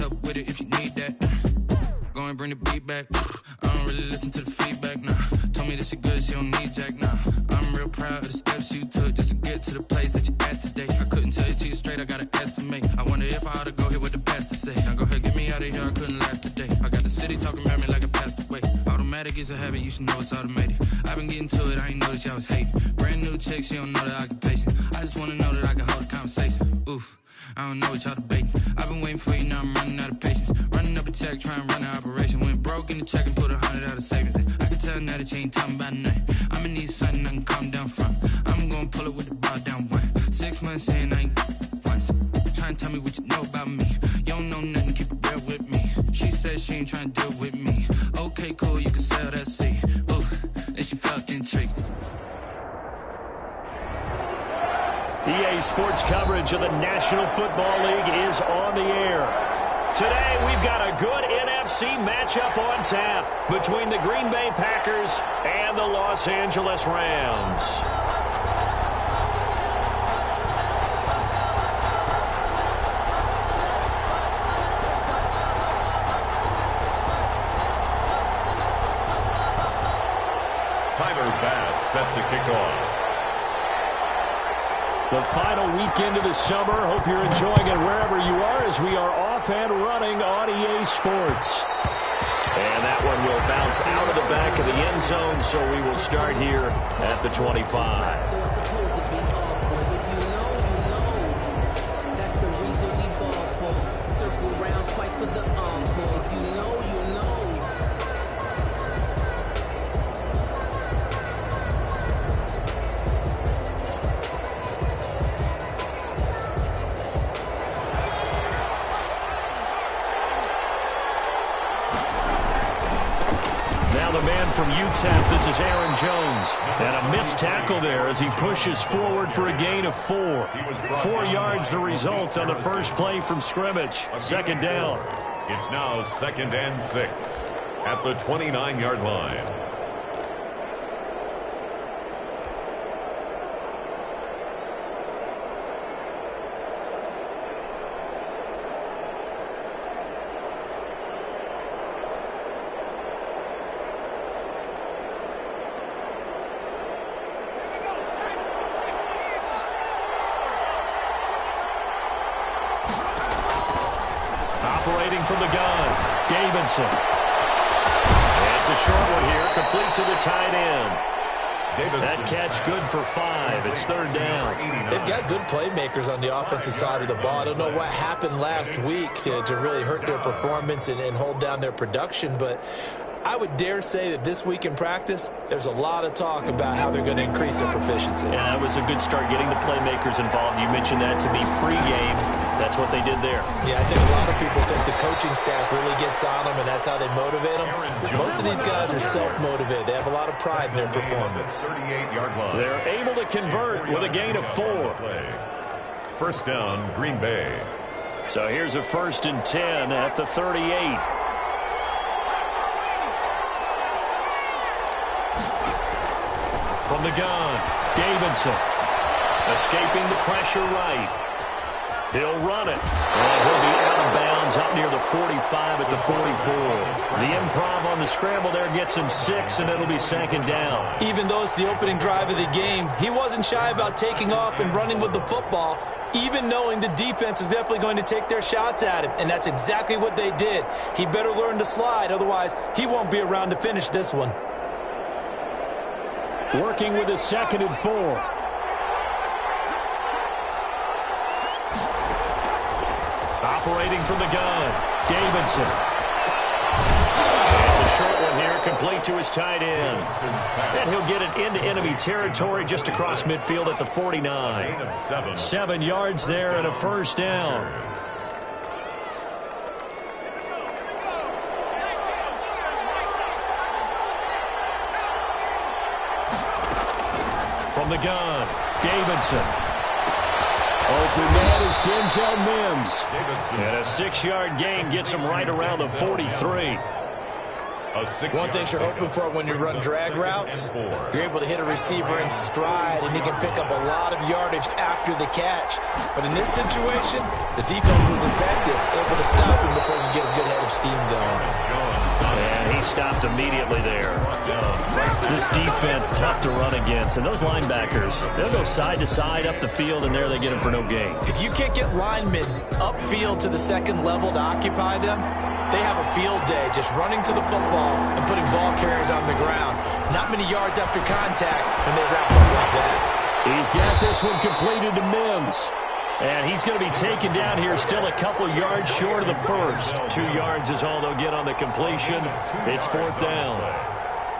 help with it if you need that. Go and bring the beat back. I don't really listen to the feedback, nah. Told me that she good, she don't need jack, nah. I'm real proud of the steps you took just to get to the place that you at today. I couldn't tell you to you straight, I gotta estimate. I wonder if I ought to go here with the pastor say. Now go ahead, get me out of here, I couldn't last a day. I got the city talking about me like I passed away. Automatic is a habit, you should know it's automated. I've been getting to it, I ain't noticed y'all was hating. Brand new chick, she don't know the occupation. I just wanna know that I can hold a conversation. Oof, I don't know what y'all debating. I've been waiting for you, now I'm running out of patience. Running up a check, trying to run an operation. Went broke in the check and put 100 out of savings in. I can tell now that you ain't talking about nothing. I'ma need something I can calm down from. I'm gonna pull it with the bar down one. 6 months in, I ain't once. Trying to tell me what you know about me. You don't know nothing, keep it real with me. She said she ain't trying to deal with me. Okay, cool, you can sell that seat. Ooh, and she felt intrigued. EA Sports coverage of the National Football League is on the air. Today, we've got a good NFC matchup on tap between the Green Bay Packers and the Los Angeles Rams. Tyler Bass set to kick off. The final weekend of the summer. Hope you're enjoying it wherever you are as we are off and running on EA Sports. And that one will bounce out of the back of the end zone, so we will start here at the 25. From UTEP, this is Aaron Jones. And a missed tackle there as he pushes forward for a gain of 4. 4 yards the result on the first play from scrimmage. Second down. It's now 2nd and 6 at the 29-yard line. Operating from the gun, Davidson. It's a short one here, complete to the tight end. That catch good for 5. It's 3rd down. They've got good playmakers on the offensive side of the ball. I don't know what happened last week to really hurt their performance and hold down their production, but I would dare say that this week in practice, there's a lot of talk about how they're going to increase their proficiency. Yeah, that was a good start getting the playmakers involved. You mentioned that to me pregame. That's what they did there. Yeah, I think a lot of people think the coaching staff really gets on them, and that's how they motivate them. Most of these guys are self-motivated. They have a lot of pride in their performance. They're able to convert with a gain of 4. First down, Green Bay. So here's a 1st and 10 at the 38. From the gun, Davidson. Escaping the pressure right. He'll run it. And he'll be out of bounds up near the 45 at the 44. The improv on the scramble there gets him 6, and it'll be 2nd down. Even though it's the opening drive of the game, he wasn't shy about taking off and running with the football, even knowing the defense is definitely going to take their shots at him. And that's exactly what they did. He better learn to slide, otherwise he won't be around to finish this one. Working with a 2nd and 4. Operating from the gun, Davidson. It's a short one here, complete to his tight end. And he'll get it into enemy territory just across midfield at the 49. 7 yards there and a 1st down. From the gun, Davidson. Open man is Denzel Mims. And a 6-yard gain gets him right around the 43. One thing you're hoping for when you run drag routes, you're able to hit a receiver in stride, and he can pick up a lot of yardage after the catch. But in this situation, the defense was effective, able to stop him before stopped immediately there. This defense, tough to run against. And those linebackers, they'll go side to side up the field, and there they get them for no gain. If you can't get linemen upfield to the second level to occupy them, they have a field day just running to the football and putting ball carriers on the ground. Not many yards after contact when they wrap up like that. He's got this one completed to Mims. And he's going to be taken down here, still a couple yards short of the first. 2 yards is all they'll get on the completion. It's fourth down.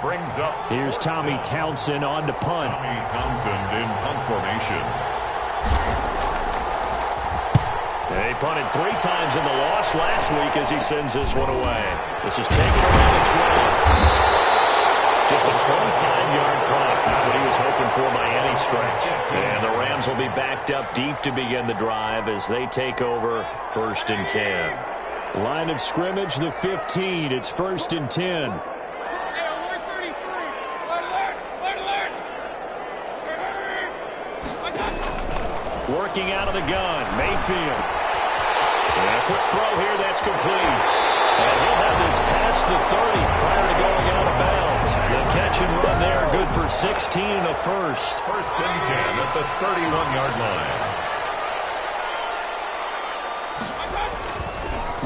Brings up. Here's Tommy Townsend on to punt. Tommy Townsend in punt formation. They punted 3 times in the loss last week as he sends this one away. This is taken around the 20. Just a 25-yard punt. Not what he was hoping for by any stretch. And the Rams will be backed up deep to begin the drive as they take over 1st and 10. Line of scrimmage, the 15. It's 1st and 10. Working out of the gun, Mayfield. And a quick throw here, that's complete. And he'll have this past the 30 prior to going out of bounds. The catch and run there, good for 16 and a first. 1st and 10 at the 31-yard line.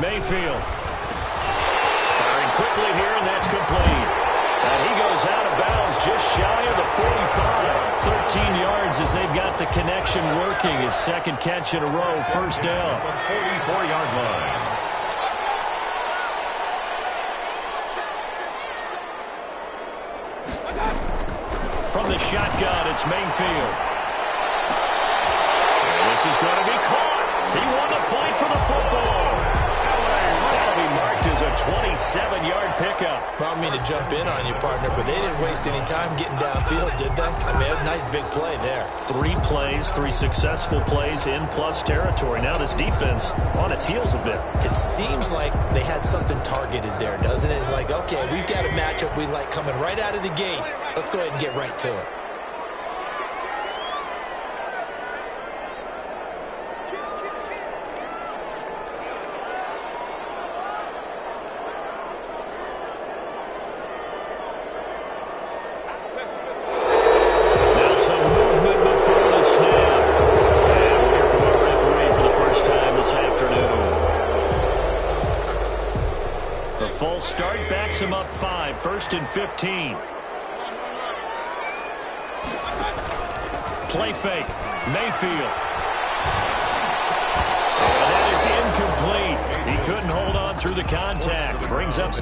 Mayfield. Firing quickly here, and that's complete. And he goes out of bounds just shy of the 45. 13 yards as they've got the connection working. His second catch in a row, 1st down. 44-yard line. From the shotgun, it's Mayfield. And this is going to be caught. He won the fight for the football. That'll be marked as a 27-yard pickup. Well, I don't mean to jump in on you, partner, but they didn't waste any time getting downfield, did they? I mean, a nice big play there. 3 plays, 3 successful plays in plus territory. Now this defense on its heels a bit. It seems like they had something targeted there, doesn't it? It's like, okay, we've got a matchup we like coming right out of the gate. Let's go ahead and get right to it. Him up 5, 1st and 15. Play fake, Mayfield. And that is incomplete. He couldn't hold on through the contact. Brings up...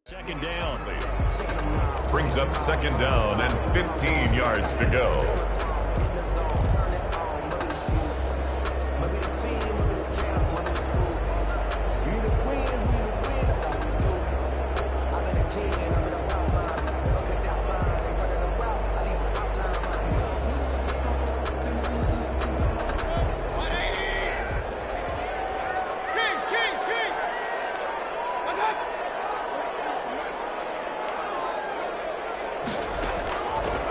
Second down. Brings up 2nd down and 15 yards to go.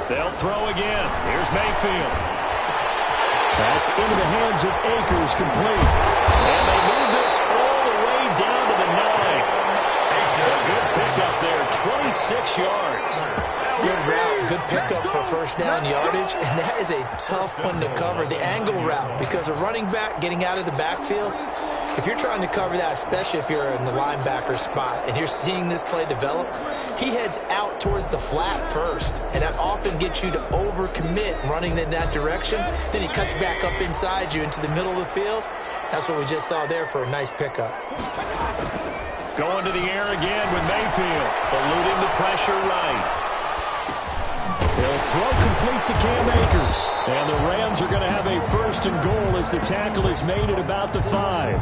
They'll throw again. Here's Mayfield. That's into the hands of Akers, complete. And they move this all the way down to the 9. A good pickup there, 26 yards. Good route, good pickup for first down yardage, and that is a tough one to cover, the angle route, because a running back getting out of the backfield, if you're trying to cover that, especially if you're in the linebacker spot and you're seeing this play develop, he heads out towards the flat first, and that often gets you to overcommit running in that direction. Then he cuts back up inside you into the middle of the field. That's what we just saw there for a nice pickup. Going to the air again with Mayfield, eluding the pressure right. They'll throw complete to Cam Akers. And the Rams are going to have a first and goal as the tackle is made at about the 5.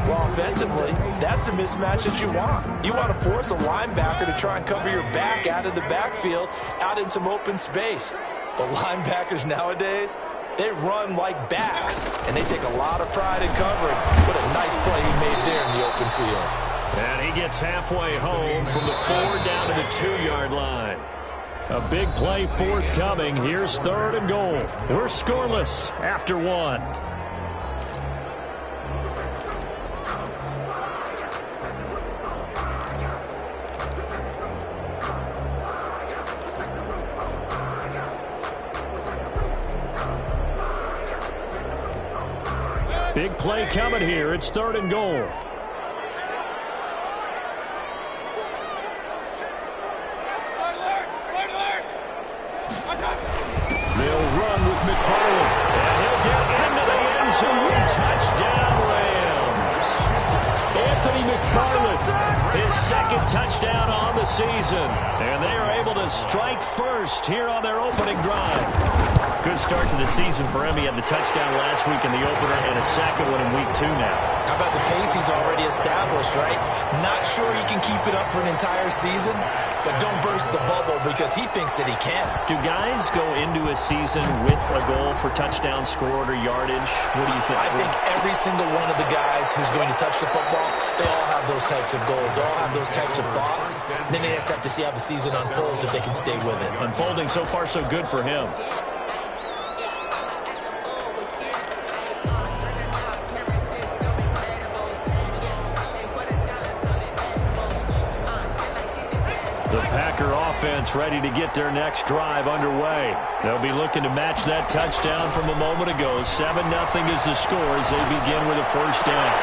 Well, offensively, that's the mismatch that you want. You want to force a linebacker to try and cover your back out of the backfield, out in some open space. But linebackers nowadays, they run like backs, and they take a lot of pride in covering. What a nice play he made there in the open field. And he gets halfway home from the 4 down to the 2-yard line. A big play forthcoming. Here's 3rd and goal. We're scoreless after 1. Big play coming here. It's 3rd and goal. His second touchdown on the season. And they are able to strike first here on their opening drive. Good start to the season for him. He had the touchdown last week in the opener and a second one in week 2 now. How about the pace he's already established, right? Not sure he can keep it up for an entire season, but don't burst the bubble because he thinks that he can. Do guys go into a season with a goal for touchdown scored or yardage? What do you think? I think every single one of the guys who's going to touch the football, they all have those types of goals. They all have those types of thoughts. Then they just have to see how the season unfolds if they can stay with it. Unfolding so far so good for him. The Packer offense ready to get their next drive underway. They'll be looking to match that touchdown from a moment ago. 7-0 is the score as they begin with a first down.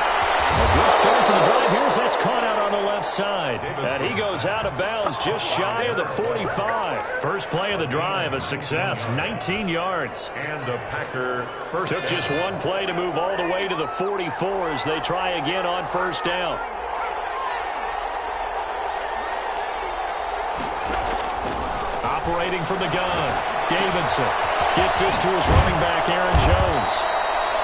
A good start to the drive. Here's that's caught out on the left side. And he goes out of bounds just shy of the 45. First play of the drive, a success, 19 yards. And the Packer first Took just one play to move all the way to the 44 as they try again on first down. Operating from the gun, Davidson gets this to his running back, Aaron Jones.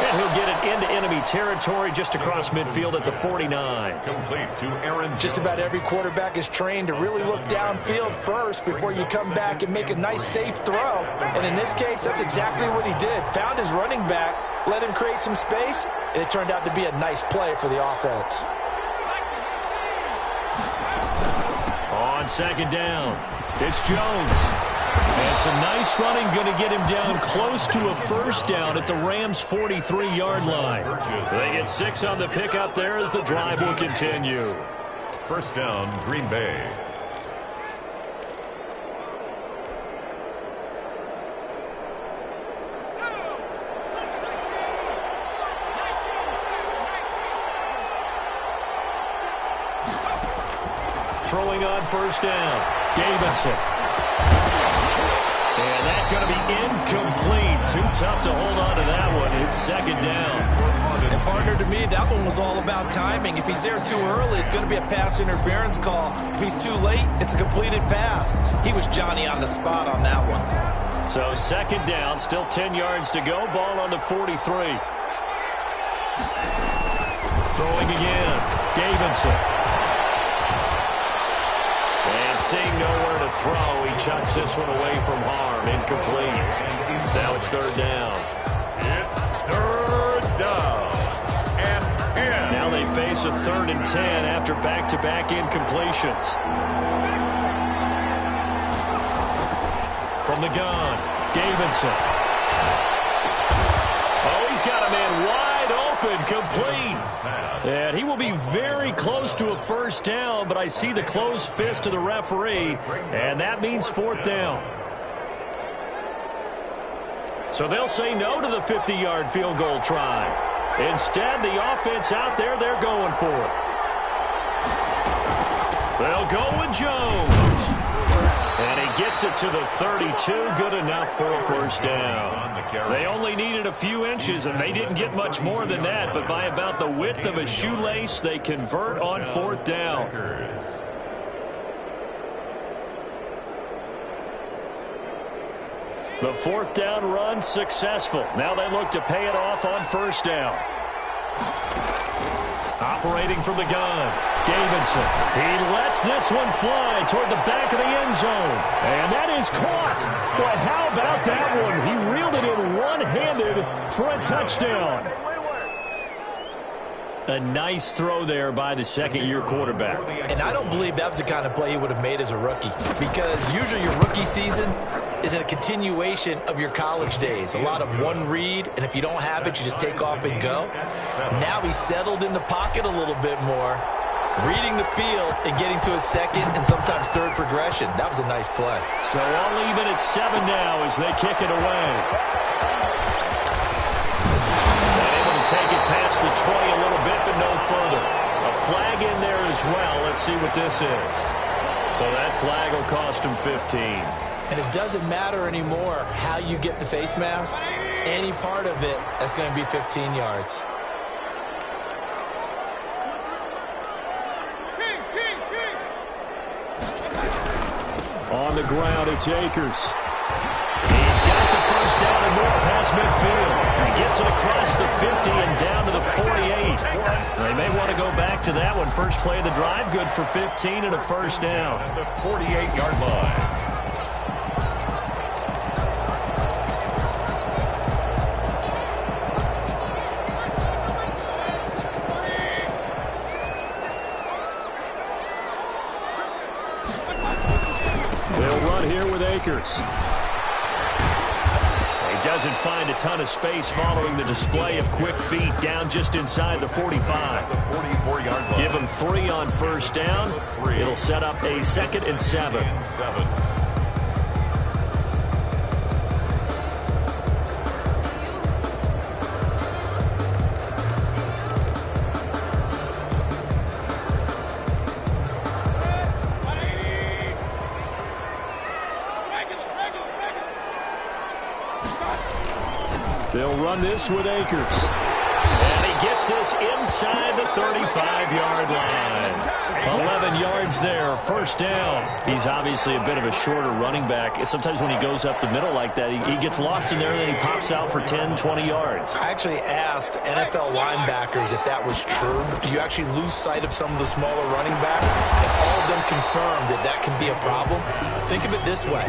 And he'll get it into enemy territory just across midfield at the 49. Complete to Aaron Jones. Just about every quarterback is trained to really look downfield first before you come back and make a nice, safe throw. And in this case, that's exactly what he did. Found his running back, let him create some space, and it turned out to be a nice play for the offense. On second down, it's Jones. And some nice running, going to get him down close to a first down at the Rams' 43-yard line. They get 6 on the pickup there as the drive will continue. First down, Green Bay. Throwing on first down, Davidson. And that's going to be incomplete. Too tough to hold on to that one. It's second down. And partner, to me, that one was all about timing. If he's there too early, it's going to be a pass interference call. If he's too late, it's a completed pass. He was Johnny on the spot on that one. So second down, still 10 yards to go. Ball on the 43. Throwing again, Davidson. And seeing nowhere to throw, he chucks this one away from harm. Incomplete. Now it's third down. It's third down and 10. Now they face a 3rd and 10 after back-to-back incompletions. From the gun, Davidson. Oh, he's got a man wide open, complete. And he will be very close to a first down, but I see the closed fist of the referee, and that means fourth down. So they'll say no to the 50-yard field goal try. Instead, the offense out there, they're going for it. They'll go with Jones. And he gets it to the 32, good enough for a first down. They only needed a few inches, and they didn't get much more than that, but by about the width of a shoelace, they convert on fourth down. The fourth down run successful. Now they look to pay it off on first down. Operating from the gun, Davidson. He lets this one fly toward the back of the end zone. And that is caught. Boy, how about that one? He reeled it in one-handed for a touchdown. A nice throw there by the second-year quarterback. And I don't believe that was the kind of play he would have made as a rookie, because usually your rookie season is a continuation of your college days. A lot of one read, and if you don't have it, you just take off and go. Now he's settled in the pocket a little bit more, reading the field and getting to his second and sometimes third progression. That was a nice play. So all even at 7 now as they kick it away. Able to take it past the 20 a little bit, but no further. A flag in there as well. Let's see what this is. So that flag will cost him 15. And it doesn't matter anymore how you get the face mask. Any part of it, that's going to be 15 yards. On the ground, it's Akers. He's got the first down and more past midfield. He gets it across the 50 and down to the 48. They may want to go back to that one. First play of the drive, good for 15 and a first down. At the 48-yard line. They'll run here with Akers. He doesn't find a ton of space following the display of quick feet down just inside the 45. The 44-yard line. Give him 3 on first down. It'll set up a 2nd and 7. They'll run this with Akers. And he gets this inside the 35-yard line. 11 yards there, first down. He's obviously a bit of a shorter running back. Sometimes when he goes up the middle like that, he gets lost in there, and then he pops out for 10, 20 yards. I actually asked NFL linebackers if that was true. Do you actually lose sight of some of the smaller running backs? And all of them confirmed that that can be a problem. Think of it this way.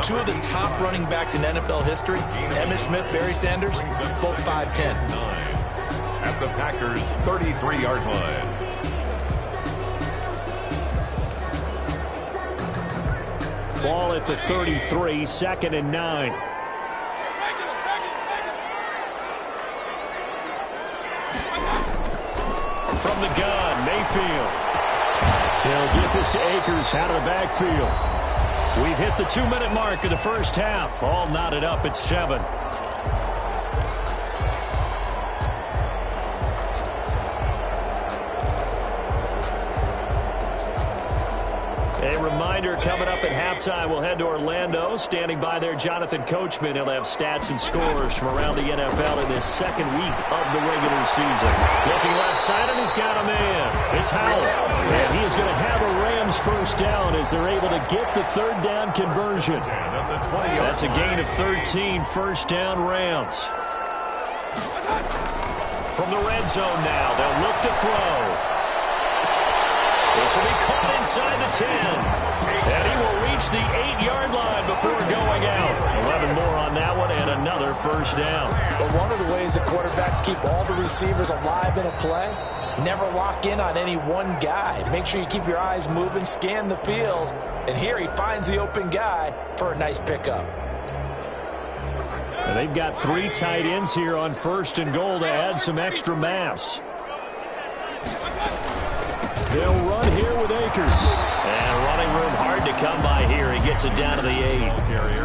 2 of the top running backs in NFL history, Emmitt Smith, Barry Sanders, both 5'10". At the Packers' 33-yard line. Ball at the 33, 2nd and 9. From the gun, Mayfield. He'll get this to Akers out of the backfield. We've hit the 2-minute mark of the first half. All knotted up at 7. A reminder, coming up at halftime, we'll head to Orlando. Standing by there, Jonathan Coachman. He'll have stats and scores from around the NFL in this second week of the regular season. Looking left side, and he's got a man. It's Howell. And he is going to have a Rams first down as they're able to get the third down conversion. That's a gain of 13, first down Rams. From the red zone now, they'll look to throw. This will be caught inside the 10. And he will reach the 8-yard line before going out. 11 more on that one and another first down. But one of the ways that quarterbacks keep all the receivers alive in a play Never lock in on any one guy. Make sure you keep your eyes moving, scan the field. And here he finds the open guy for a nice pickup. And they've got 3 tight ends here on 1st and goal to add some extra mass. They'll run here with Akers. And running room hard to come by here. He gets it down to the 8.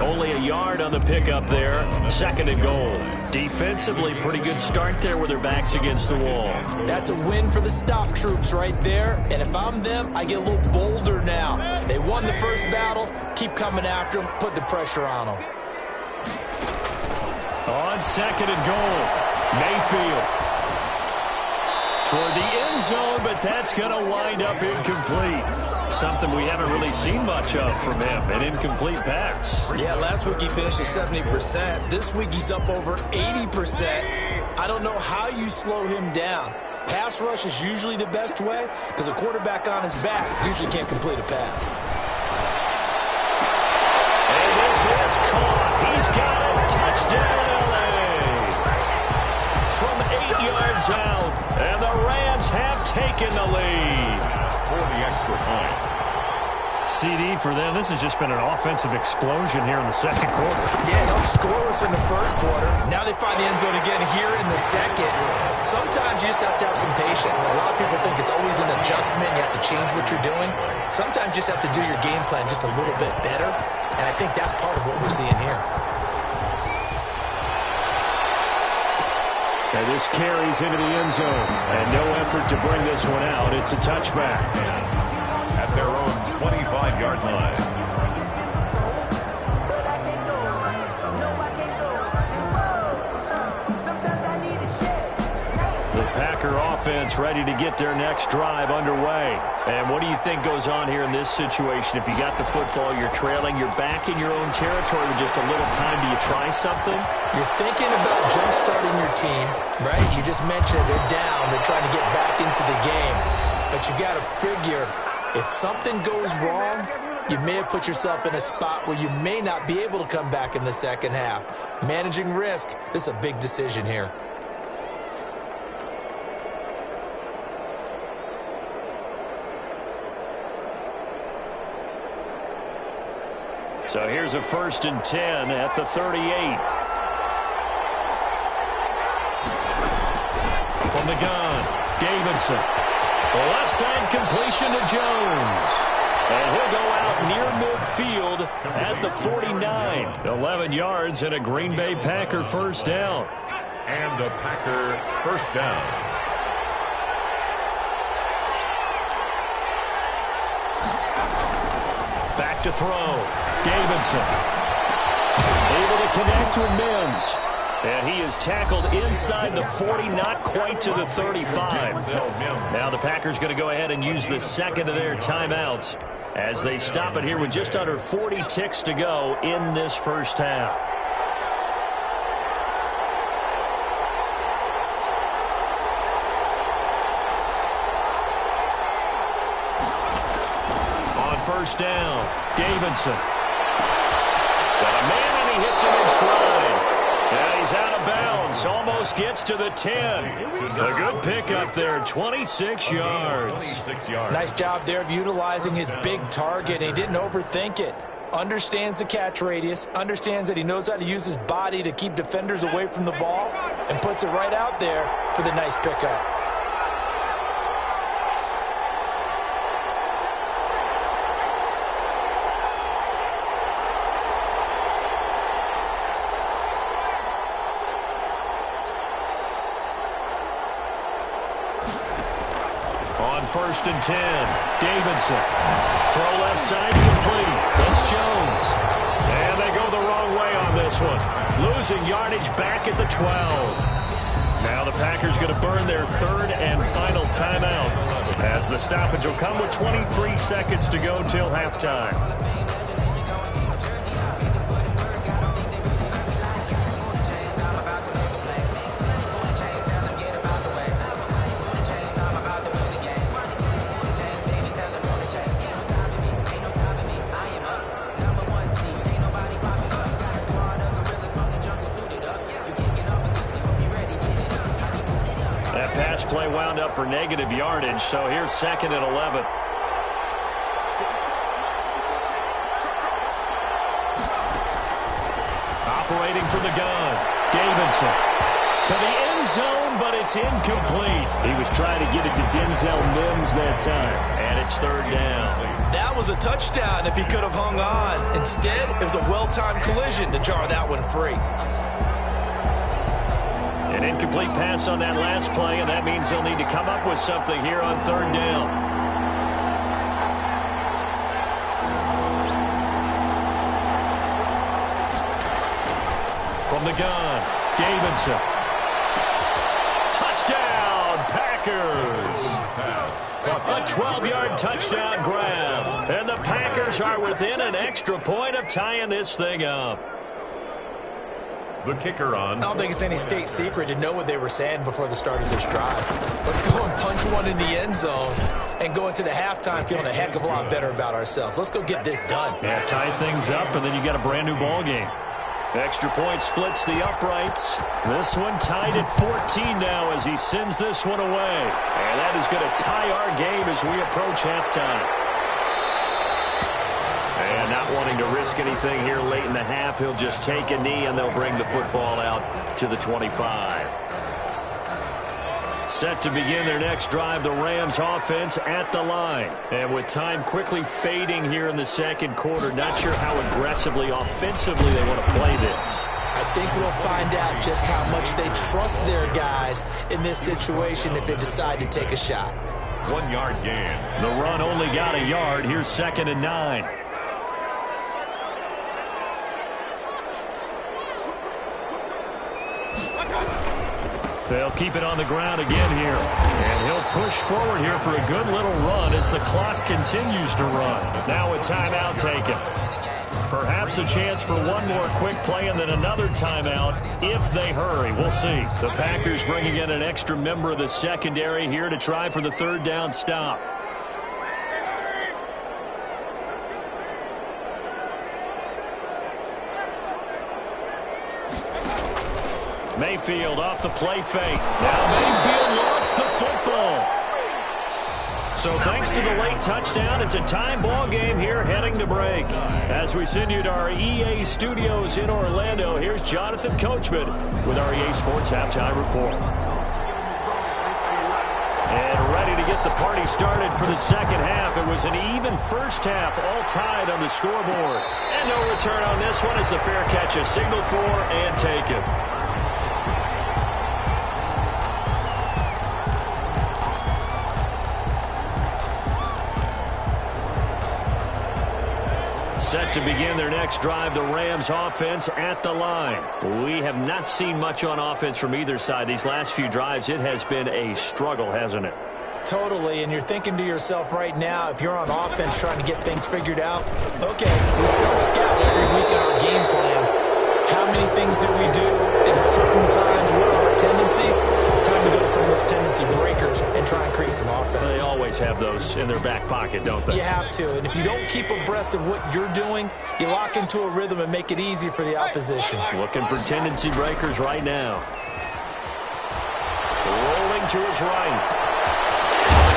Only a yard on the pickup there. 2nd and goal. Defensively, pretty good start there with their backs against the wall. That's a win for the stop troops right there. And if I'm them, I get a little bolder now. They won the first battle. Keep coming after them. Put the pressure on them. On 2nd and goal, Mayfield. Toward the end zone, but that's going to wind up incomplete. Something we haven't really seen much of from him, an incomplete pass. Yeah, last week he finished at 70%. This week he's up over 80%. I don't know how you slow him down. Pass rush is usually the best way because a quarterback on his back usually can't complete a pass. And this is caught. He's got it. Touchdown, L.A. From 8 yards out. And the Rams have taken the lead. For the extra point. CD for them. This has just been an offensive explosion here in the 2nd quarter. Yeah, held scoreless in the 1st quarter. Now they find the end zone again here in the 2nd. Sometimes you just have to have some patience. A lot of people think it's always an adjustment. You have to change what you're doing. Sometimes you just have to do your game plan just a little bit better. And I think that's part of what we're seeing here. And this carries into the end zone. And no effort to bring this one out. It's a touchback. At their own 25-yard line. The Packer offense ready to get their next drive underway. And what do you think goes on here in this situation? If you got the football, you're trailing, you're back in your own territory with just a little time. Do you try something? You're thinking about jump-starting your team, right? You just mentioned they're down. They're trying to get back into the game. But you got to figure, if something goes wrong, you may have put yourself in a spot where you may not be able to come back in the 2nd half. Managing risk, this is a big decision here. So here's a 1st and 10 at the 38. From the gun, Davidson. Left side completion to Jones. And he'll go out near midfield at the 49. 11 yards and a Green Bay Packer 1st down. And a Packer 1st down. Back to throw. Davidson. Able to connect to Mims. And he is tackled inside the 40, not quite to the 35. Now the Packers going to go ahead and use the 2nd of their timeouts as they stop it here with just under 40 ticks to go in this 1st half. On 1st down, Davidson. Got a man and he hits him in stride. And he's out of bounds. Almost gets to the 10. A good pickup there. 26 yards. Nice job there of utilizing his big target. He didn't overthink it. Understands the catch radius. Understands that he knows how to use his body to keep defenders away from the ball. And puts it right out there for the nice pickup. On 1st and 10, Davidson. Throw left side complete. It's Jones. And they go the wrong way on this one. Losing yardage back at the 12. Now the Packers going to burn their 3rd and final timeout as the stoppage will come with 23 seconds to go till halftime. Play wound up out for negative yardage, so here's 2nd and 11. Operating from the gun, Davidson to the end zone, but it's incomplete. He was trying to get it to Denzel Mims that time, and it's 3rd down. That was a touchdown if he could have hung on. Instead, it was a well-timed collision to jar that one free. An incomplete pass on that last play, and that means they'll need to come up with something here on 3rd down. From the gun, Davidson. Touchdown, Packers! A 12-yard touchdown grab. And the Packers are within an extra point of tying this thing up. The kicker on. I don't think it's any state secret to know what they were saying before the start of this drive. Let's go and punch one in the end zone and go into the halftime feeling a heck of a lot better about ourselves. Let's go get this done. Yeah, tie things up, and then you got a brand-new ball game. Extra point splits the uprights. This one tied at 14 now as he sends this one away. And that is going to tie our game as we approach halftime. And not wanting to risk anything here late in the half, he'll just take a knee and they'll bring the football out to the 25. Set to begin their next drive, the Rams offense at the line. And with time quickly fading here in the second quarter, not sure how aggressively, offensively they want to play this. I think we'll find out just how much they trust their guys in this situation if they decide to take a shot. 1 yard gain. The run only got a yard. Here's 2nd and 9. They'll keep it on the ground again here. And he'll push forward here for a good little run as the clock continues to run. Now a timeout taken. Perhaps a chance for one more quick play and then another timeout if they hurry. We'll see. The Packers bringing in an extra member of the secondary here to try for the 3rd down stop. Mayfield off the play fake. Now Mayfield lost the football. So thanks to the late touchdown, it's a time ball game here heading to break. As we send you to our EA studios in Orlando, here's Jonathan Coachman with our EA Sports Halftime Report. And ready to get the party started for the second half. It was an even first half, all tied on the scoreboard. And no return on this one as the fair catch is signaled for and taken. Set to begin their next drive, the Rams offense at the line. We have not seen much on offense from either side. These last few drives, it has been a struggle, hasn't it? Totally, and you're thinking to yourself right now, if you're on offense trying to get things figured out, okay, we self-scout every week in our game plan. How many things do we do at certain times? What are our tendencies? Time to go to some of those tendency breakers and try and create some offense. They always have those in their back pocket, don't they? You have to, and if you don't keep abreast of what you're doing, you lock into a rhythm and make it easy for the opposition. Looking for tendency breakers right now. Rolling to his right.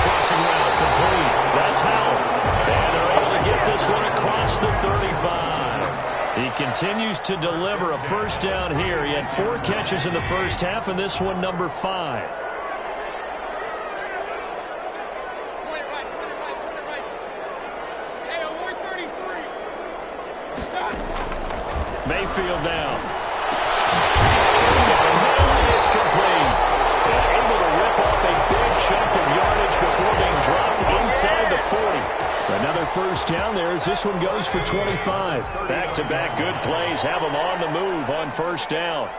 Crossing route complete. That's Howell. And they're able to get this one across the 35. He continues to deliver a first down here. He had 4 catches in the first half, and this one number 5. Mayfield down. It's complete. Able to rip off a big chunk of yardage before being dropped inside the 40. Another first down there as this one goes for 25. Back-to-back good plays have them on the move on first down.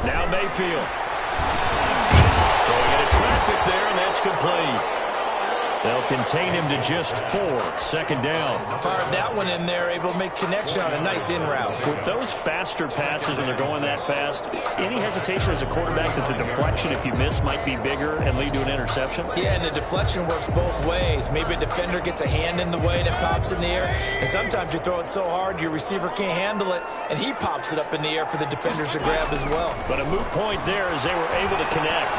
Now Mayfield. Throwing into traffic there, and that's complete. They'll contain him to just 4. Second down. Fired that one in there, able to make connection on a nice in route. With those faster passes when they're going that fast, any hesitation as a quarterback that the deflection, if you miss, might be bigger and lead to an interception? Yeah, and the deflection works both ways. Maybe a defender gets a hand in the way and it pops in the air. And sometimes you throw it so hard your receiver can't handle it, and he pops it up in the air for the defenders to grab as well. But a moot point there as they were able to connect.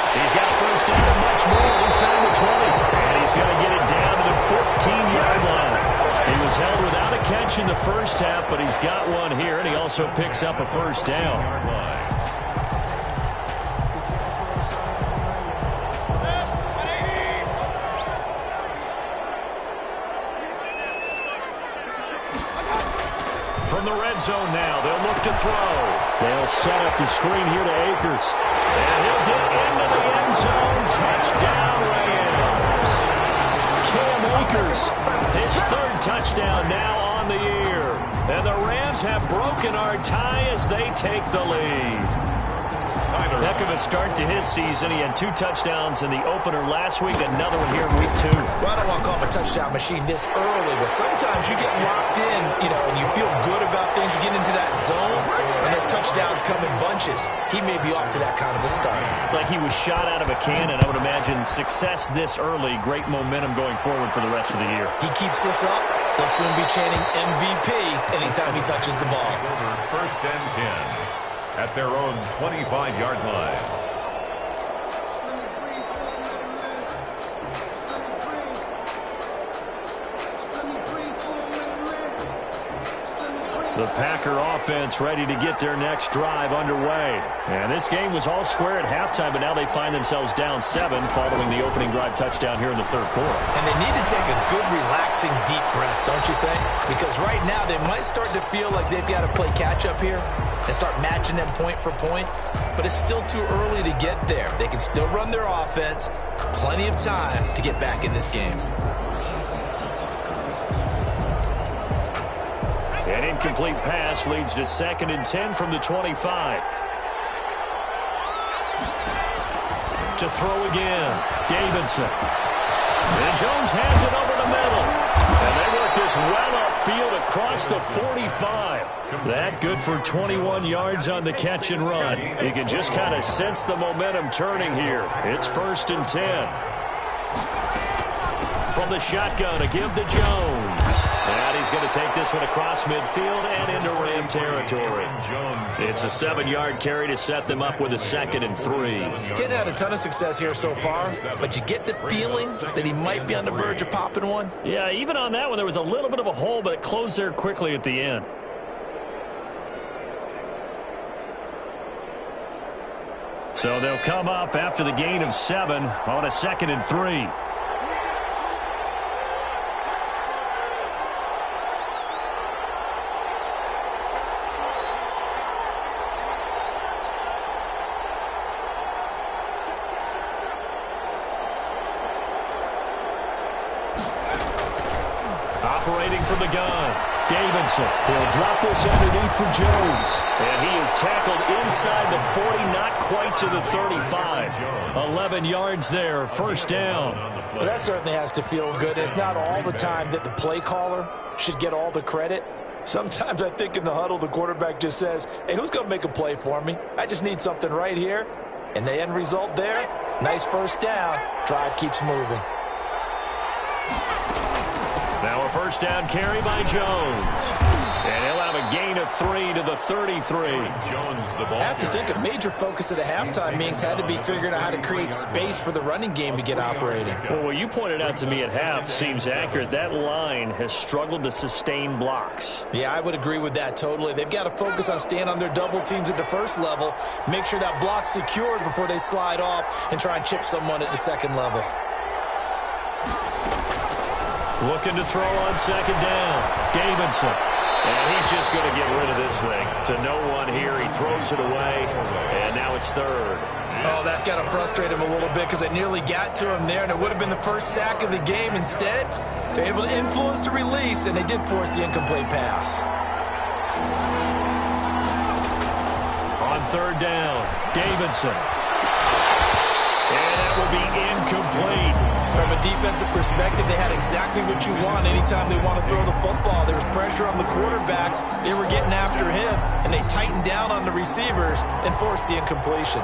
He's got a first down and much more inside the 20. And he's going to get it down to the 14-yard line. He was held without a catch in the first half, but he's got one here, and he also picks up a first down. From the red zone now, they'll look to throw. They'll set up the screen here to Akers. And he'll get into the end zone. Touchdown, Rams. Cam Akers, his 3rd touchdown now on the year. And the Rams have broken our tie as they take the lead. Heck of a start to his season. He had 2 touchdowns in the opener last week, another one here in week 2. Well, I don't want to call him a touchdown machine this early, but sometimes you get locked in, and you feel good about things. You get into that zone, and those touchdowns come in bunches. He may be off to that kind of a start. It's like he was shot out of a cannon. I would imagine success this early, great momentum going forward for the rest of the year. He keeps this up, they'll soon be chanting MVP anytime he touches the ball. First and 10 at their own 25-yard line. The Packer offense ready to get their next drive underway. And this game was all square at halftime, but now they find themselves down 7 following the opening drive touchdown here in the 3rd quarter. And they need to take a good, relaxing, deep breath, don't you think? Because right now they might start to feel like they've got to play catch-up here and start matching them point for point. But it's still too early to get there. They can still run their offense. Plenty of time to get back in this game. An incomplete pass leads to 2nd and 10 from the 25. To throw again, Davidson. And Jones has it over the middle. And they work this well upfield across the 45. That good for 21 yards on the catch and run. You can just kind of sense the momentum turning here. It's 1st and 10. From the shotgun, a give to Jones. And he's going to take this one across midfield and into Ram territory. It's a 7-yard carry to set them up with a 2nd and 3. He's had a ton of success here so far, but you get the feeling that he might be on the verge of popping one. Yeah, even on that one, there was a little bit of a hole, but it closed there quickly at the end. So they'll come up after the gain of 7 on a 2nd and 3. Operating from the gun, Davidson. He'll drop this underneath for Jones. And he is tackled inside the 40, not quite to the 35. 11 yards there, 1st down. Well, that certainly has to feel good. It's not all the time that the play caller should get all the credit. Sometimes I think in the huddle, the quarterback just says, hey, who's going to make a play for me? I just need something right here. And the end result there, nice 1st down. Drive keeps moving. Now a 1st down carry by Jones. And he'll have a gain of 3 to the 33. I have to think a major focus of the halftime meetings had to be figuring out how to create space for the running game to get operating. Well, what you pointed out to me at half seems accurate. That line has struggled to sustain blocks. Yeah, I would agree with that totally. They've got to focus on staying on their double teams at the 1st level, make sure that block's secured before they slide off and try and chip someone at the 2nd level. Looking to throw on 2nd down. Davidson. And he's just going to get rid of this thing to no one here. He throws it away, and now it's 3rd. Oh, that's got to frustrate him a little bit because they nearly got to him there, and it would have been the 1st sack of the game. Instead, they're able to influence the release, and they did force the incomplete pass. On 3rd down, Davidson. And that will be incomplete. defensive perspective, they had exactly what you want anytime they want to throw the football. There was pressure on the quarterback. They were getting after him, and they tightened down on the receivers and forced the incompletion.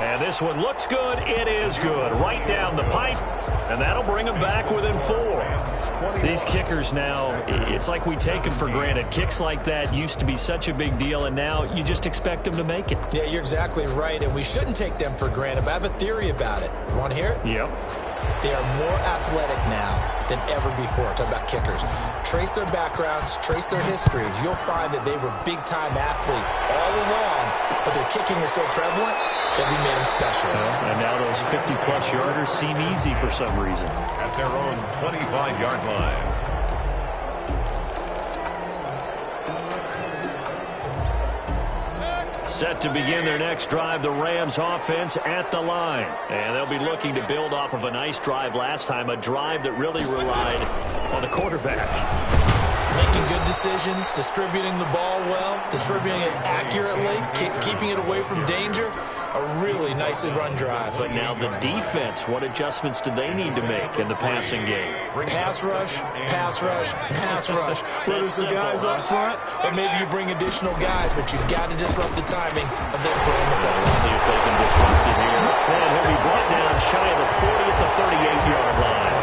And this one looks good. It is good. Right down the pipe, and that'll bring them back within 4. These kickers now, it's like we take them for granted. Kicks like that used to be such a big deal, and now you just expect them to make it. Yeah, you're exactly right, and we shouldn't take them for granted, but I have a theory about it. You want to hear it? Yep. They are more athletic now than ever before. Talk about kickers. Trace their backgrounds, trace their histories. You'll find that they were big-time athletes all along, but their kicking is so prevalent that we made them specialists. And now those 50-plus yarders seem easy for some reason. At their own 25-yard line. Set to begin their next drive, the Rams offense at the line. And they'll be looking to build off of a nice drive last time, a drive that really relied on the quarterback. Making good decisions, distributing the ball well, distributing it accurately, keeping it away from danger. A really nicely run drive. But now the defense, what adjustments do they need to make in the passing game? Pass rush, pass rush, pass rush. Whether it's the guys up front or maybe you bring additional guys, but you've got to disrupt the timing of them throwing the football. We'll see if they can disrupt it here. And he'll be brought down shy of the 40 at the 38-yard line.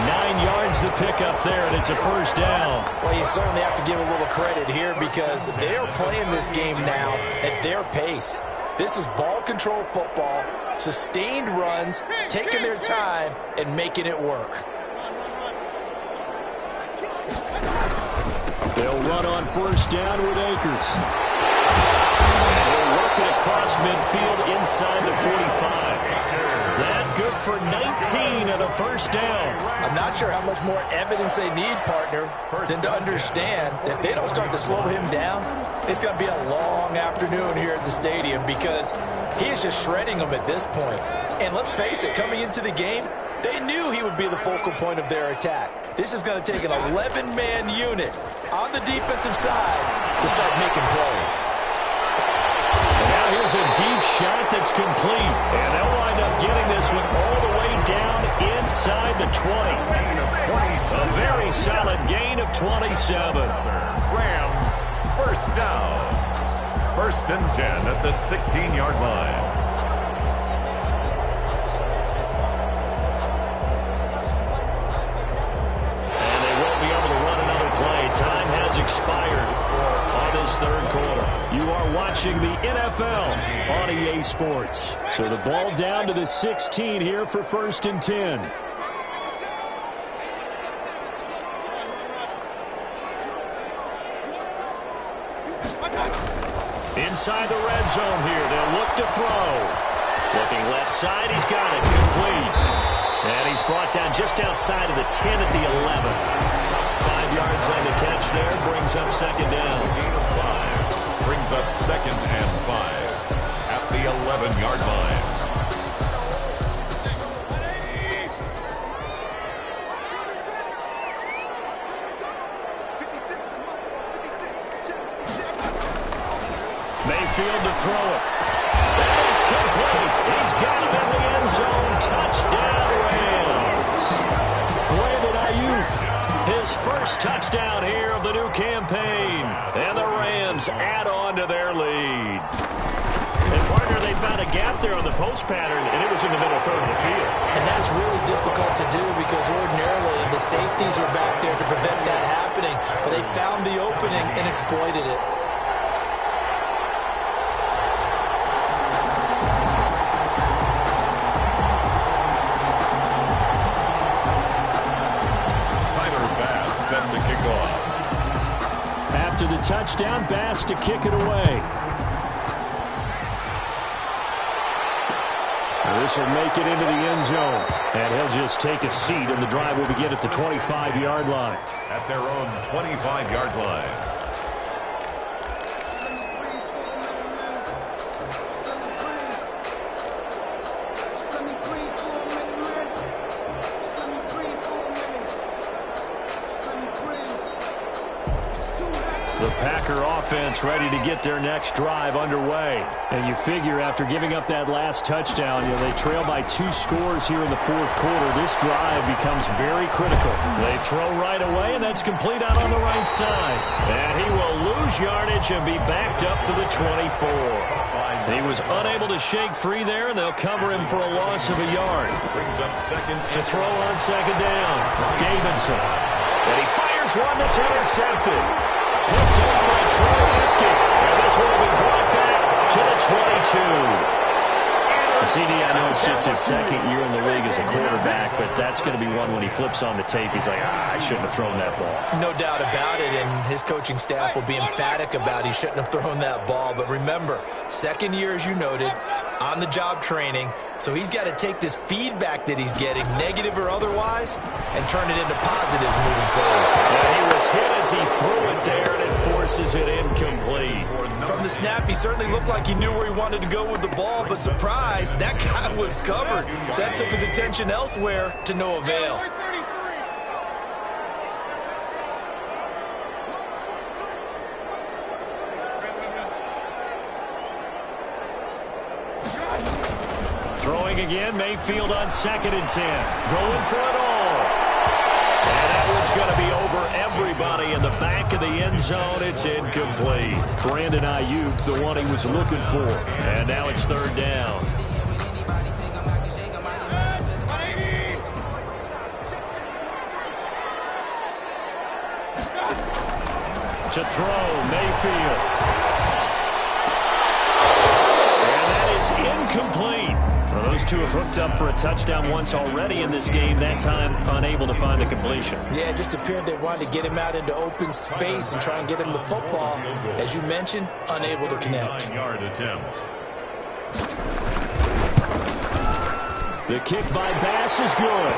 9 yards to pick up there, and it's a first down. Well, you certainly have to give a little credit here because they are playing this game now at their pace. This is ball control football, sustained runs, taking their time, and making it work. They'll run on first down with Akers. And he'll work it across midfield inside the 45. That good for 19 and a first down. I'm not sure how much more evidence they need, partner, than to understand that if they don't start to slow him down, it's going to be a long afternoon here at the stadium because he is just shredding them at this point. And let's face it, coming into the game, they knew he would be the focal point of their attack. This is going to take an 11-man unit on the defensive side to start making plays. And now here's a deep shot that's complete. And they'll wind up getting this one all the way down inside the 20. A very solid gain of 27. Rams, first down. 1st and 10 at the 16-yard line. And they won't be able to run another play. Time has expired on this third quarter. You are watching the NFL on EA Sports. So the ball down to the 16 here for 1st and 10. Inside the red zone here, they'll look to throw. Looking left side, he's got it, complete. And he's brought down just outside of the 10 at the 11. 5 yards on the catch there, brings up second down. Gain of 5, brings up 2nd and 5 at the 11-yard line. Mayfield to throw it. And it's complete. He's got it in the end zone. Touchdown, Rams. Brandon Ayuk, his first touchdown here of the new campaign. And the Rams add on to their lead. And, partner, they found a gap there on the post pattern, and it was in the middle third of the field. And that's really difficult to do because ordinarily the safeties are back there to prevent that happening. But they found the opening and exploited it. Set to kick off. After the touchdown, Bass to kick it away. This will make it into the end zone. And he'll just take a seat, and the drive will begin at the 25-yard line. At their own 25-yard line. The Packer offense ready to get their next drive underway. And you figure after giving up that last touchdown, they trail by 2 scores here in the fourth quarter. This drive becomes very critical. They throw right away, and that's complete out on the right side. And he will lose yardage and be backed up to the 24. He was unable to shake free there, and they'll cover him for a loss of a yard. To throw on second down, Davidson. And he fires one that's intercepted. Picked up by Troy Apke. And this one will be brought back to the 22. CD, I know it's just his second year in the league as a quarterback, but that's going to be one when he flips on the tape. He's like, I shouldn't have thrown that ball. No doubt about it, and his coaching staff will be emphatic about he shouldn't have thrown that ball. But remember, second year, as you noted, on-the-job training, so he's got to take this feedback that he's getting, negative or otherwise, and turn it into positives moving forward. Yeah, he was hit as he threw it there, and it forces it incomplete. From the snap, he certainly looked like he knew where he wanted to go with the ball, but surprise, that guy was covered. So that took his attention elsewhere to no avail. Throwing again, Mayfield on 2nd and 10. Going for it all. And that one's going to be over everybody in the back of the end zone. It's incomplete. Brandon Ayuk, the one he was looking for. And now it's 3rd down. To throw, Mayfield. And that is incomplete. Well, those two have hooked up for a touchdown once already in this game, that time unable to find the completion. Yeah, it just appeared they wanted to get him out into open space and try and get him the football. As you mentioned, unable to connect. 9-yard attempt. The kick by Bass is good.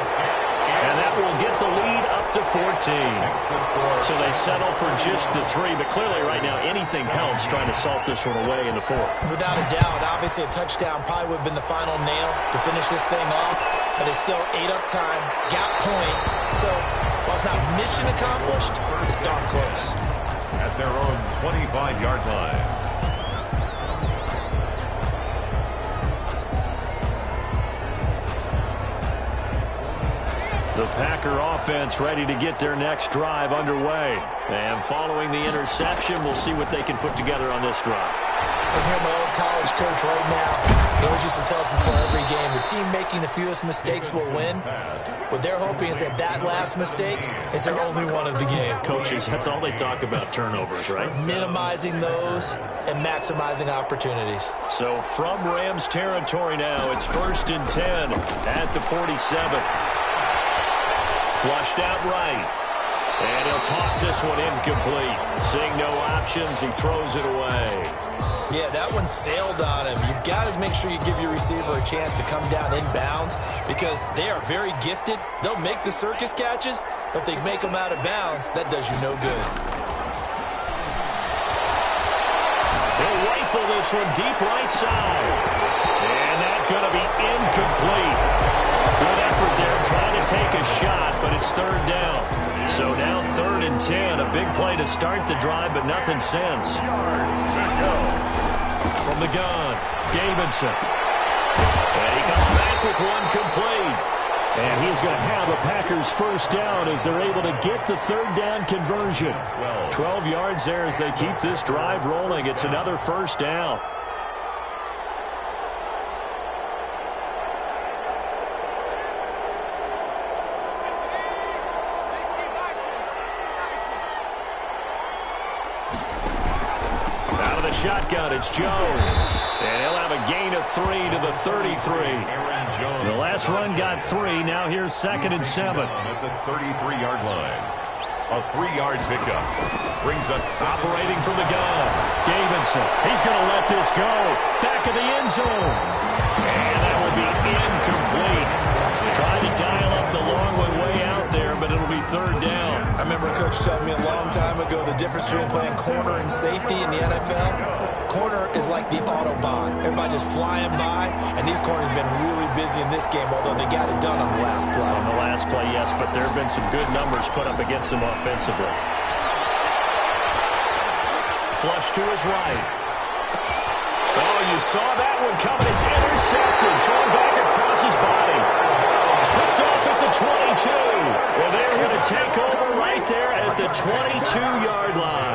And that will get the lead up to 14. So they settle for just the 3, but clearly right now anything helps trying to salt this one away in the 4th. Without a doubt, obviously a touchdown probably would have been the final nail to finish this thing off, but it's still ate up time, got points. So while it's not mission accomplished, it's darn close. At their own 25-yard line. The Packer offense ready to get their next drive underway. And following the interception, we'll see what they can put together on this drive. I hear my old college coach right now. He always used to tell us before every game, the team making the fewest mistakes will win. What they're hoping is that that last mistake is their only one of the game. Coaches, that's all they talk about, turnovers, right? Minimizing those and maximizing opportunities. So from Rams territory now, it's 1st and 10 at the 47. Flushed out right. And he'll toss this one incomplete. Seeing no options, he throws it away. Yeah, that one sailed on him. You've got to make sure you give your receiver a chance to come down inbounds because they are very gifted. They'll make the circus catches, but if they make them out of bounds, that does you no good. He'll rifle this one deep right side. And that's going to be incomplete. Good effort there trying to take a shot, but it's 3rd down. So now 3rd and 10. A big play to start the drive, but nothing since. Yards to go. From the gun, Davidson. And he comes back with one complete. And he's going to have a Packers 1st down as they're able to get the 3rd down conversion. 12 yards there as they keep this drive rolling. It's another 1st down. Shotgun, it's Jones. And he'll have a gain of 3 to the 33. The last run got 3. Now here's 2nd and 7. At the 33-yard line. A 3-yard pickup. Brings up operating from the gun. Davidson. He's going to let this go. Back of the end zone. And that will be incomplete. Trying to dial up the long one way out there, but it'll be 3rd down. I remember a coach telling me a long time ago the difference between playing corner and safety in the NFL. Corner is like the Autobahn. Everybody just flying by, and these corners have been really busy in this game, although they got it done on the last play. On the last play, yes, but there have been some good numbers put up against them offensively. flush to his right. Oh, you saw that one coming. It's intercepted. Thrown back across his body. Picked off at the 22. Well, they're going to take over right there at the 22-yard line.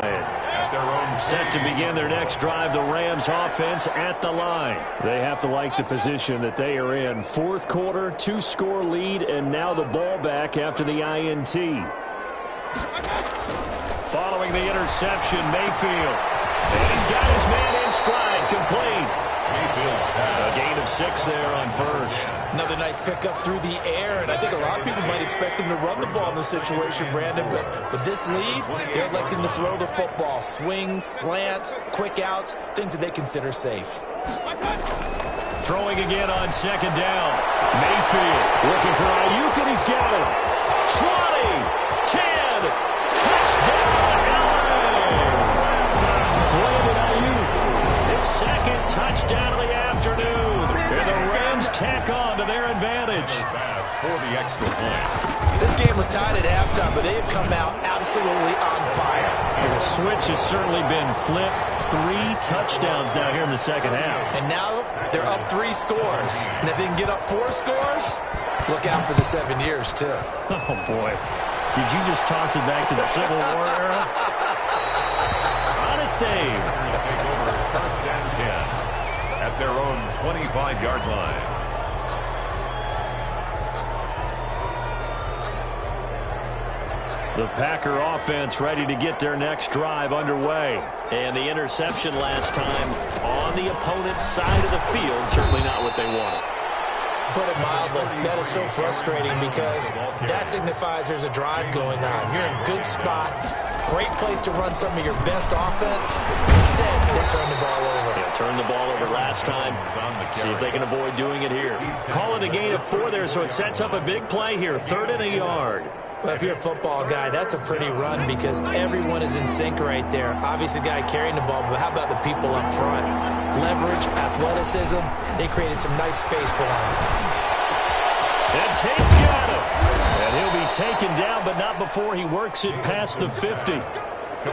Set to begin their next drive, the Rams offense at the line. They have to like the position that they are in. Fourth quarter, 2-score lead, and now the ball back after the INT. Following the interception, Mayfield. And he's got his man in stride, complete. A gain of 6 there on first. Another nice pickup through the air, and I think a lot of people might expect him to run the ball in this situation, Brandon, but with this lead, they're electing to throw the football. Swings, slants, quick outs, things that they consider safe. Throwing again on second down. Mayfield looking for Ayuk, and he's got him. 20, 10, touchdown, Brandon Ayuk, his second touchdown of the afternoon. And the Rams tack on to their advantage. For the extra point. This game was tied at halftime, but they have come out absolutely on fire. The switch has certainly been flipped. 3 touchdowns now here in the second half. And now they're up 3 scores. And if they can get up 4 scores, look out for the 7 years, too. Oh, boy. Did you just toss it back to the Civil War era? Honest Dave. Take over first and 10 at their own 25-yard line. The Packer offense ready to get their next drive underway. And the interception last time on the opponent's side of the field, certainly not what they wanted. Put it mildly, that is so frustrating because that signifies there's a drive going on. You're in a good spot, great place to run some of your best offense. Instead, they turn the ball over. Yeah, turned the ball over last time. See if they can avoid doing it here. Call it a gain of 4 there, so it sets up a big play here. 3rd and a yard. Well, if you're a football guy, that's a pretty run because everyone is in sync right there. Obviously, the guy carrying the ball, but how about the people up front? Leverage, athleticism, they created some nice space for him. And Tate's got him. And he'll be taken down, but not before he works it past the 50.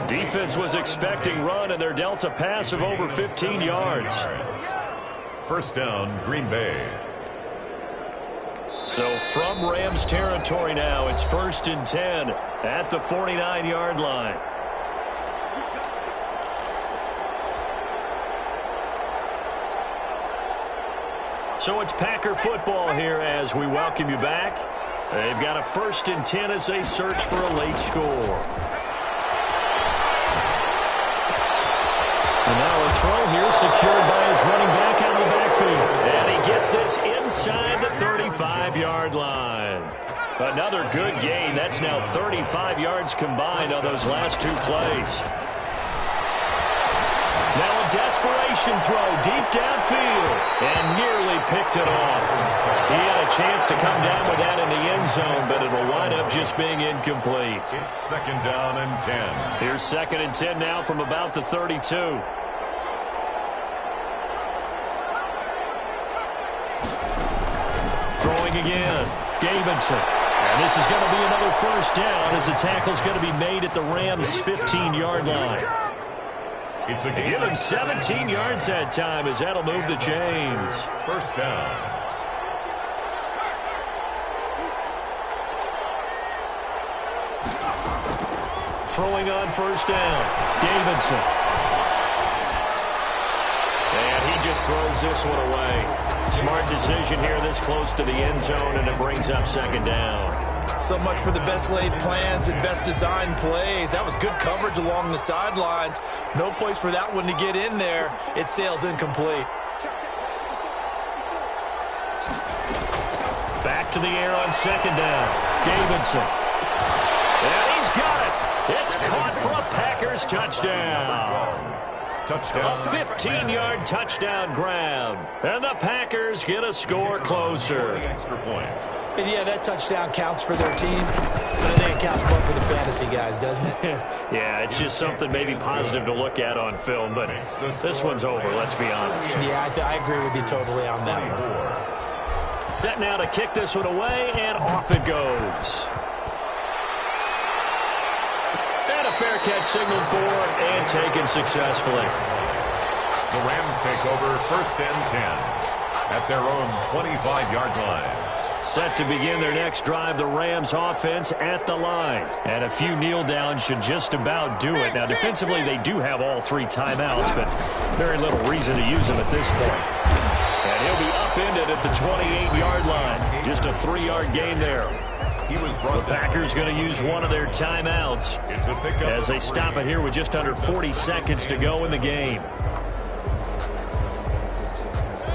Defense was expecting run, and they're dealt a pass of over 15 yards. First down, Green Bay. So from Rams territory now, it's 1st and 10 at the 49-yard line. So it's Packer football here as we welcome you back. They've got a 1st and 10 as they search for a late score. And now a throw here secured by his running back out of the backfield. And he gets this inside the 35-yard line. Another good gain. That's now 35 yards combined on those last 2 plays. Now a desperation throw deep downfield. And nearly picked it off. He had a chance to come down with that in the end zone, but it'll wind up just being incomplete. It's 2nd down and 10. Here's 2nd and 10 now from about the 32. Throwing again, Davidson. And this is going to be another 1st down as the tackle's going to be made at the Rams' 15-yard line. It's a Give him 17 yards that time as that'll move the chains. 1st down. Throwing on 1st down, Davidson. And he just throws this one away. Smart decision here this close to the end zone, and it brings up 2nd down. So much for the best laid plans and best designed plays. That was good coverage along the sidelines. No place for that one to get in there. It sails incomplete. Back to the air on 2nd down, Davidson. And he's got it. It's caught for a Packers touchdown. Touchdown. A 15-yard touchdown grab. And the Packers get a score closer. Extra point. And yeah, that touchdown counts for their team, but I think it counts more for the fantasy guys, doesn't it? Yeah, it's just something maybe positive to look at on film, but this one's over, let's be honest. Yeah, I agree with you totally on that one. Set now to kick this one away, and off it goes. And a fair catch signaled for and taken successfully. The Rams take over 1st and 10 at their own 25-yard line. Set to begin their next drive, the Rams offense at the line. And a few kneel downs should just about do it. Now, defensively, they do have all 3 timeouts, but very little reason to use them at this point. And he'll be upended at the 28-yard line. Just a 3-yard gain there. The Packers going to use one of their timeouts as they stop it here with just under 40 seconds to go in the game.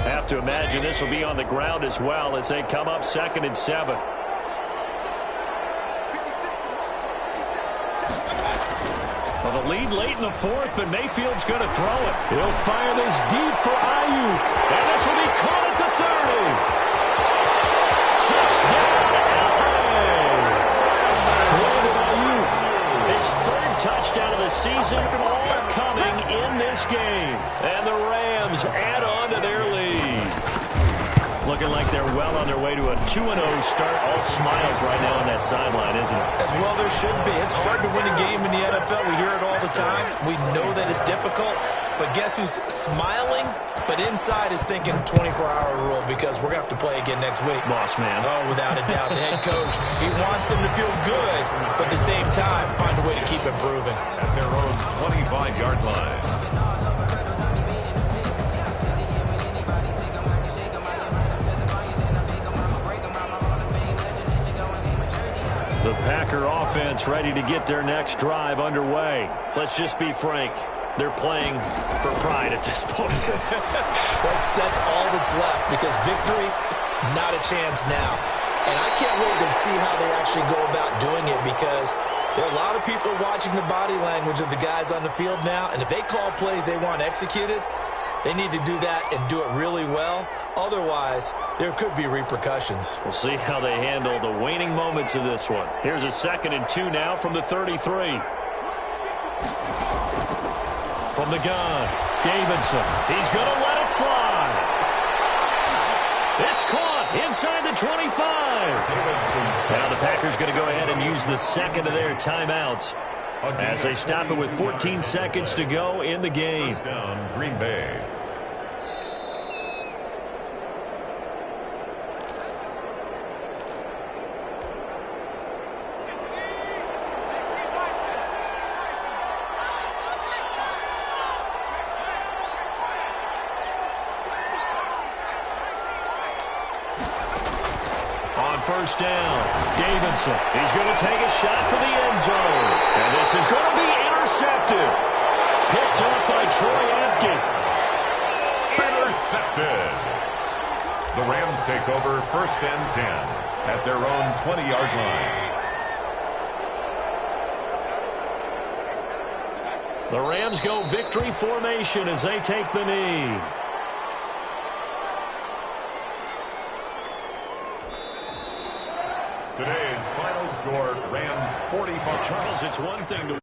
Have to imagine this will be on the ground as well as they come up 2nd and 7. Well, the lead late in the 4th, but Mayfield's going to throw it. He'll fire this deep for Ayuk. And this will be caught at the 30. Touchdown, LA. Brandon Ayuk. His 3rd touchdown of the season, all coming in this game. And the Rams add on to their lead. Looking like they're well on their way to a 2-0 start. All smiles right now on that sideline, isn't it? As well there should be. It's hard to win a game in the NFL. We hear it all the time. We know that it's difficult. But guess who's smiling? But inside is thinking 24-hour rule because we're going to have to play again next week. Boss man. Oh, without a doubt. The head coach, he wants them to feel good, but at the same time, find a way to keep improving. At their own 25-yard line. The Packer offense ready to get their next drive underway. Let's just be frank. They're playing for pride at this point. That's all that's left because victory, not a chance now. And I can't wait to see how they actually go about doing it because there are a lot of people watching the body language of the guys on the field now. And if they call plays they want executed, they need to do that and do it really well. Otherwise, there could be repercussions. We'll see how they handle the waning moments of this one. Here's a 2nd and 2 now from the 33. From the gun, Davidson. He's going to let it fly. It's caught inside the 25. Now the Packers going to go ahead and use the 2nd of their timeouts as they stop it with 14 seconds to go in the game. First down, Green Bay. First down, Davidson. He's going to take a shot for the end zone. And this is going to be intercepted. Picked up by Troy Apke. Intercepted. The Rams take over 1st and 10 at their own 20-yard line. The Rams go victory formation as they take the knee. Today's final score, Rams 45. Charles, it's one thing to